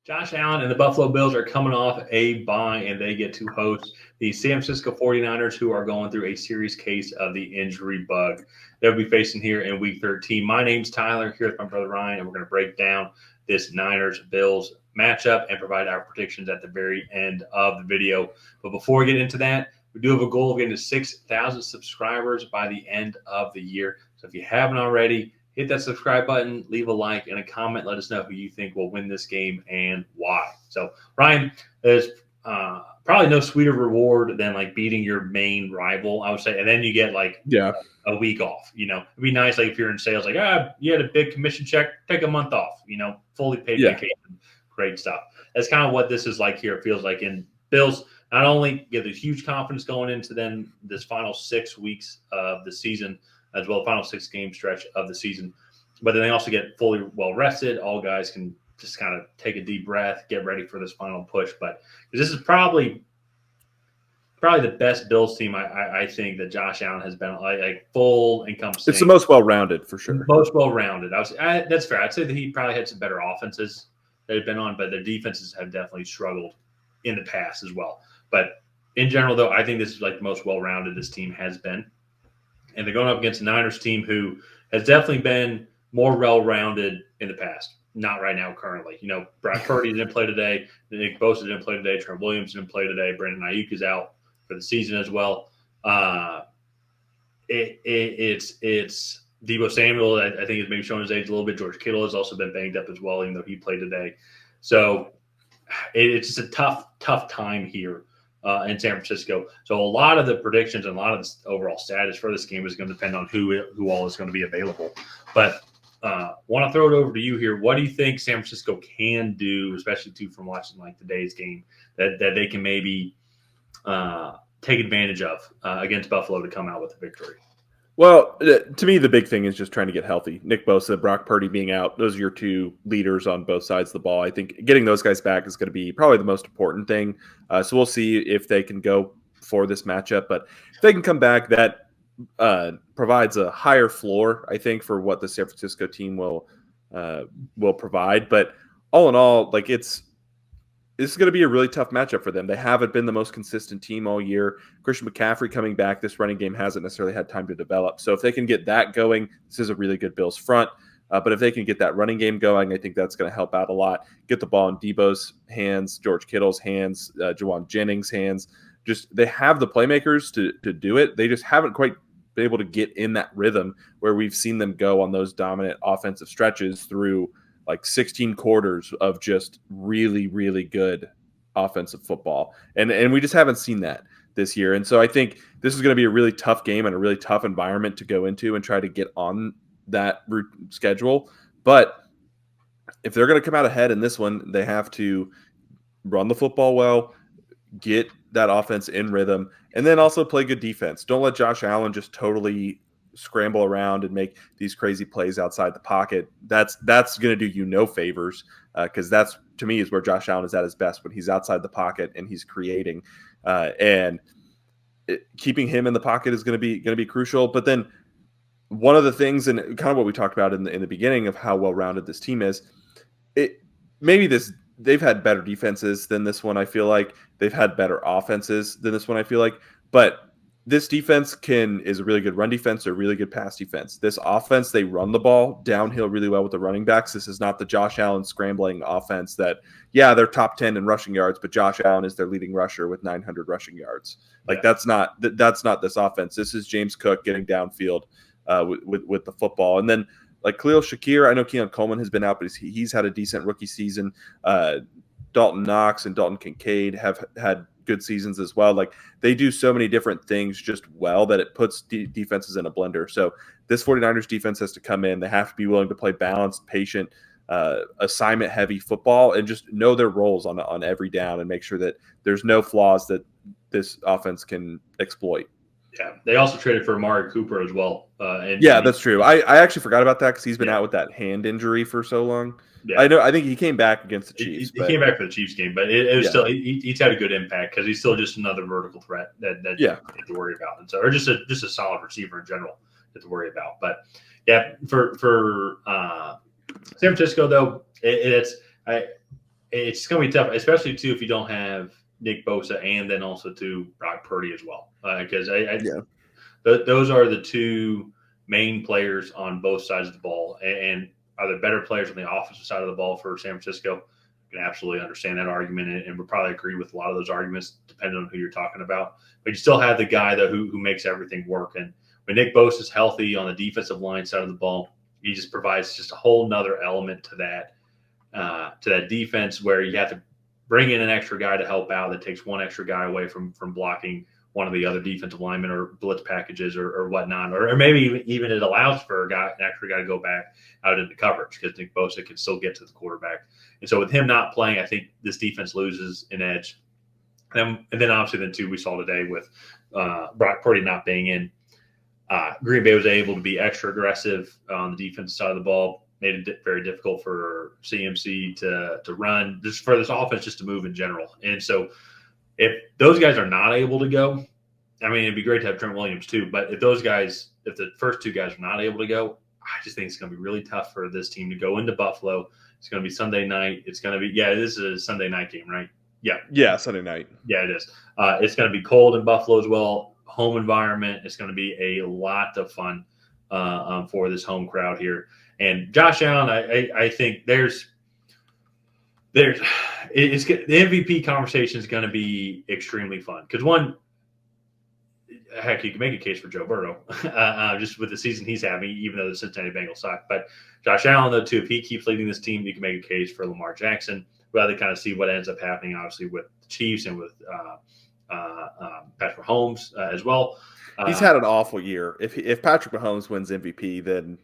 Josh Allen and the Buffalo Bills are coming off a bye, and they get to host the San Francisco 49ers, who are going through a serious case of the injury bug. They'll be facing here in Week 13. My name's Tyler, here with my brother Ryan, and we're going to break down this Niners-Bills matchup and provide our predictions at the very end of the video. But before we get into that, we do have a goal of getting to 6,000 subscribers by the end of the year. So if you haven't already, hit that subscribe button, leave a like and a comment. Let us know who you think will win this game and why. So, Ryan, there's probably no sweeter reward than like beating your main rival, I would say. And then you get like a week off. You know, it'd be nice like if you're in sales, like, you had a big commission check, take a month off, fully paid vacation. Great stuff. That's kind of what this is like here. It feels like in Bills, not only get this huge confidence going into then this final 6 weeks of the season, as well, the final 6-game stretch of the season. But then they also get fully well rested. All guys can just kind of take a deep breath, get ready for this final push. But this is probably the best Bills team I think that Josh Allen has been like full encompassing. It's the most well-rounded for sure. Most well-rounded. That's fair. I'd say that he probably had some better offenses that have been on, but their defenses have definitely struggled in the past as well. But in general, though, I think this is like the most well-rounded this team has been. And they're going up against a Niners team who has definitely been more well-rounded in the past. Not right now, currently. Brock Purdy didn't play today. Nick Bosa didn't play today. Trent Williams didn't play today. Brandon Ayuk is out for the season as well. It's Deebo Samuel, I think, is maybe showing his age a little bit. George Kittle has also been banged up as well, even though he played today. So it's just a tough time here in San Francisco. So a lot of the predictions and a lot of the overall status for this game is going to depend on who all is going to be available. But want to throw it over to you here. What do you think San Francisco can do, especially too from watching like today's game, that they can maybe take advantage of against Buffalo to come out with a victory? Well, to me, the big thing is just trying to get healthy. Nick Bosa, Brock Purdy being out, those are your two leaders on both sides of the ball. I think getting those guys back is going to be probably the most important thing. So we'll see if they can go for this matchup. But if they can come back, that provides a higher floor, I think, for what the San Francisco team will provide. But all in all, like this is going to be a really tough matchup for them. They haven't been the most consistent team all year. Christian McCaffrey coming back, this running game hasn't necessarily had time to develop. So if they can get that going, this is a really good Bills front. But if they can get that running game going, I think that's going to help out a lot. Get the ball in Deebo's hands, George Kittle's hands, Juwan Jennings' hands. Just they have the playmakers to do it. They just haven't quite been able to get in that rhythm where we've seen them go on those dominant offensive stretches through like 16 quarters of just really, really good offensive football. And we just haven't seen that this year. And so I think this is going to be a really tough game and a really tough environment to go into and try to get on that schedule. But if they're going to come out ahead in this one, they have to run the football well, get that offense in rhythm, and then also play good defense. Don't let Josh Allen just totally scramble around and make these crazy plays outside the pocket. That's going to do you no favors because that's, to me, is where Josh Allen is at his best, when he's outside the pocket and he's creating. Keeping him in the pocket is going to be crucial. But then one of the things, and kind of what we talked about in the beginning of how well-rounded this team is, they've had better defenses than this one. I feel like they've had better offenses than this one. I feel like, but this defense is a really good run defense or a really good pass defense. This offense, they run the ball downhill really well with the running backs. This is not the Josh Allen scrambling offense that, they're top 10 in rushing yards, but Josh Allen is their leading rusher with 900 rushing yards. Like that's not this offense. This is James Cook getting downfield with the football. And then like Khalil Shakir, I know Keon Coleman has been out, but he's had a decent rookie season. Dalton Knox and Dalton Kincaid have had good seasons as well. Like they do so many different things just well that it puts defenses in a blender. So this 49ers defense has to come in. They have to be willing to play balanced, patient, assignment heavy football and just know their roles on every down and make sure that there's no flaws that this offense can exploit. Yeah, they also traded for Amari Cooper as well. That's true. I actually forgot about that because he's been out with that hand injury for so long. Yeah. I think he came back against the Chiefs. He came back for the Chiefs game, but it was still he's had a good impact because he's still just another vertical threat that you have to worry about, and so or just a solid receiver in general to worry about. But for San Francisco though, it's going to be tough, especially too if you don't have Nick Bosa and then also to Brock Purdy as well, because Yeah. those are the two main players on both sides of the ball, and are there better players on the offensive side of the ball for San Francisco? I can absolutely understand that argument, and would probably agree with a lot of those arguments, depending on who you're talking about. But you still have the guy though who makes everything work. And when Nick Bosa is healthy on the defensive line side of the ball, he just provides just a whole nother element to that defense where you have to bring in an extra guy to help out that takes one extra guy away from blocking one of the other defensive linemen or blitz packages or whatnot, or maybe even it allows for an extra guy to go back out into coverage because Nick Bosa can still get to the quarterback. And so with him not playing, I think this defense loses an edge. And then obviously then too we saw today with Brock Purdy not being in, Green Bay was able to be extra aggressive on the defensive side of the ball, made it very difficult for CMC to run, just for this offense just to move in general. And so if those guys are not able to go, I mean, it'd be great to have Trent Williams too. But if the first two guys are not able to go, I just think it's going to be really tough for this team to go into Buffalo. It's going to be Sunday night. It's going to be, this is a Sunday night game, right? Yeah. Yeah, Sunday night. Yeah, it is. It's going to be cold in Buffalo as well. Home environment. It's going to be a lot of fun for this home crowd here. And Josh Allen, I think the MVP conversation is going to be extremely fun because heck, you can make a case for Joe Burrow just with the season he's having, even though the Cincinnati Bengals suck. But Josh Allen, though, too, if he keeps leading this team, you can make a case for Lamar Jackson. We'll have to kind of see what ends up happening, obviously, with the Chiefs and with Patrick Mahomes as well. He's had an awful year. If Patrick Mahomes wins MVP, then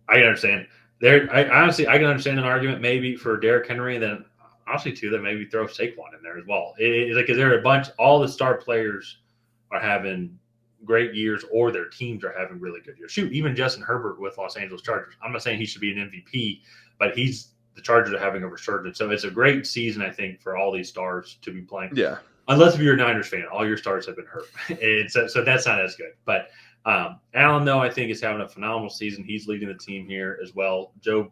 I can understand. Honestly, I can understand an argument maybe for Derrick Henry, and then honestly too that maybe throw Saquon in there as well. Because there are all the star players are having great years, or their teams are having really good years. Shoot, even Justin Herbert with Los Angeles Chargers. I'm not saying he should be an MVP, but the Chargers are having a resurgence. So it's a great season, I think, for all these stars to be playing. Yeah. Unless if you're a Niners fan, all your stars have been hurt. So that's not as good. But Allen, though, I think is having a phenomenal season. He's leading the team here as well. Joe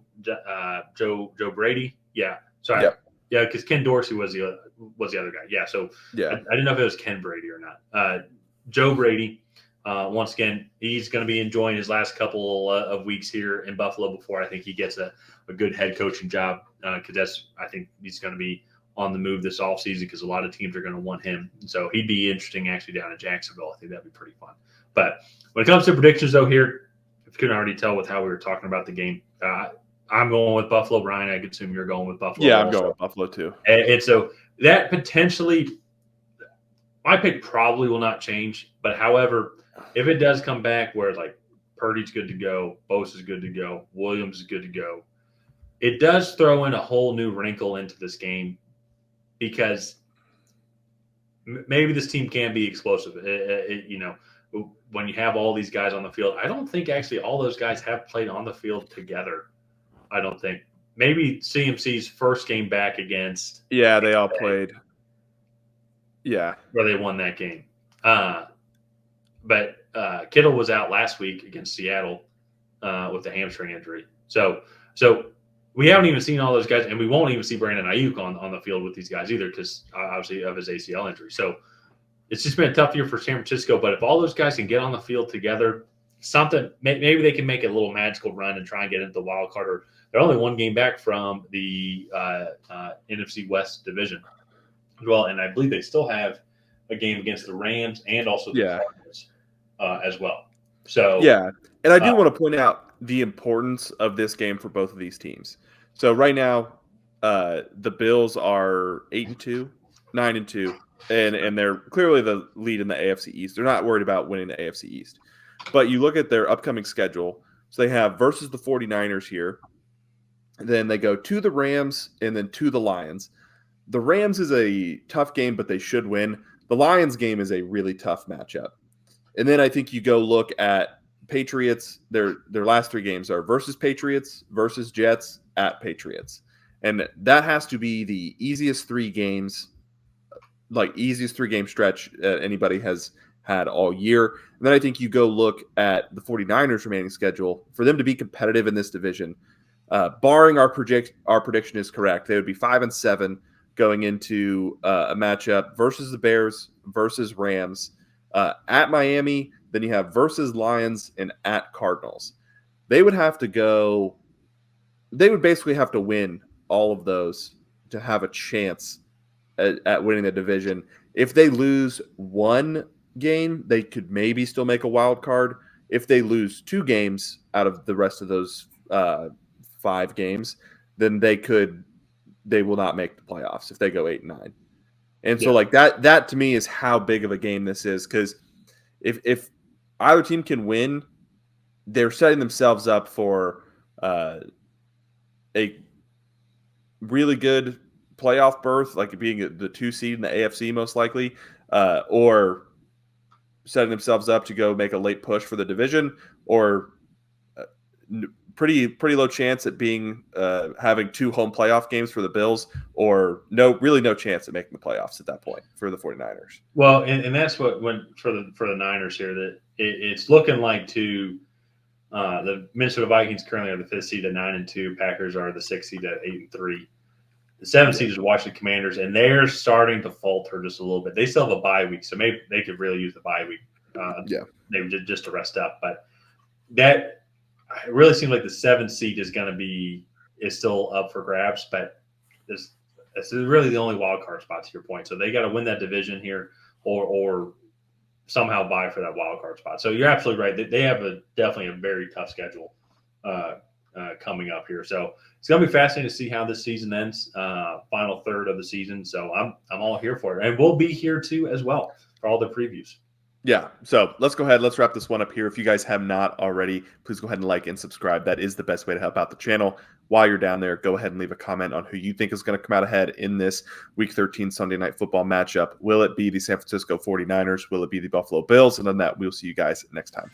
Brady, yeah. Sorry, yeah, because Ken Dorsey was the other guy. Yeah, so yeah, I didn't know if it was Ken Brady or not. Joe Brady, once again, he's going to be enjoying his last couple of weeks here in Buffalo before I think he gets a good head coaching job because I think he's going to be on the move this offseason because a lot of teams are going to want him. And so he'd be interesting actually down in Jacksonville. I think that'd be pretty fun. But when it comes to predictions, though, here, if you couldn't already tell with how we were talking about the game, I'm going with Buffalo. Brian, I could assume you're going with Buffalo. Yeah, I'm going with Buffalo too. And so that potentially, my pick probably will not change. But however, if it does come back where like Purdy's good to go, Bosa's good to go, Williams is good to go, it does throw in a whole new wrinkle into this game because maybe this team can be explosive. When you have all these guys on the field, I don't think actually all those guys have played on the field together. I don't think. Maybe CMC's first game back against. Yeah, they all played. Yeah. Where they won that game. But Kittle was out last week against Seattle with a hamstring injury. So we haven't even seen all those guys, and we won't even see Brandon Ayuk on the field with these guys either because obviously of his ACL injury. So it's just been a tough year for San Francisco. But if all those guys can get on the field together, maybe they can make a little magical run and try and get into the wild card. Or they're only one game back from the NFC West division as well, and I believe they still have a game against the Rams and also the Cardinals as well. So yeah, and I do want to point out the importance of this game for both of these teams. So right now, the Bills are 8-2, 9-2, and they're clearly the lead in the AFC East. They're not worried about winning the AFC East. But you look at their upcoming schedule. So they have versus the 49ers here. Then they go to the Rams and then to the Lions. The Rams is a tough game, but they should win. The Lions game is a really tough matchup. And then I think you go look at Patriots. Their last three games are versus Patriots, versus Jets, at Patriots. And that has to be the easiest three game stretch anybody has had all year. And then I think you go look at the 49ers remaining schedule for them to be competitive in this division. Barring our prediction is correct, they would be 5-7. going into a matchup versus the Bears versus Rams at Miami. Then you have versus Lions and at Cardinals. They would have to go. They would basically have to win all of those to have a chance at winning the division. If they lose one game, they could maybe still make a wild card. If they lose 2 games out of the rest of those 5 games, then they will not make the playoffs if they go 8-9. And so like that to me is how big of a game this is, because if either team can win, they're setting themselves up for a really good playoff berth, like being the 2 seed in the AFC most likely, or setting themselves up to go make a late push for the division, or pretty low chance at being having 2 home playoff games for the Bills, or really no chance at making the playoffs at that point for the 49ers. Well, and that's what went for the Niners here, that it's looking like the Minnesota Vikings currently are the 5th seed at 9-2. Packers are the 6th seed at 8-3. The 7th seed is Washington Commanders, and they're starting to falter just a little bit. They still have a bye week, so maybe they could really use the bye week. Maybe just to rest up. But that it really seems like the 7th seed is still up for grabs. But this is really the only wild card spot, to your point. So they got to win that division here, or somehow vie for that wild card spot. So you're absolutely right. They have definitely a very tough schedule coming up here. So it's going to be fascinating to see how this season ends, final third of the season. So I'm all here for it. And we'll be here too as well for all the previews. Yeah. So let's go ahead. Let's wrap this one up here. If you guys have not already, please go ahead and like and subscribe. That is the best way to help out the channel. While you're down there, go ahead and leave a comment on who you think is going to come out ahead in this Week 13 Sunday Night Football matchup. Will it be the San Francisco 49ers? Will it be the Buffalo Bills? And on that, we'll see you guys next time.